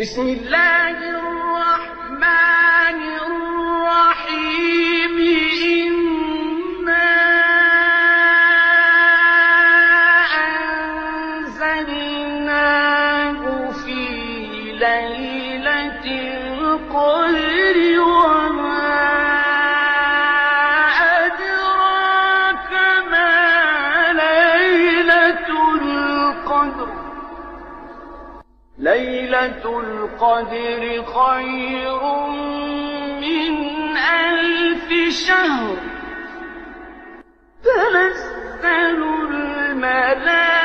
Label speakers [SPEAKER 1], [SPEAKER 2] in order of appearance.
[SPEAKER 1] بسم الله الرحمن الرحيم إنا أنزلناه في ليلة القدر وما أدراك ما ليلة القدر ليلة القدر خير من 1000 شهر تنزل الملائكة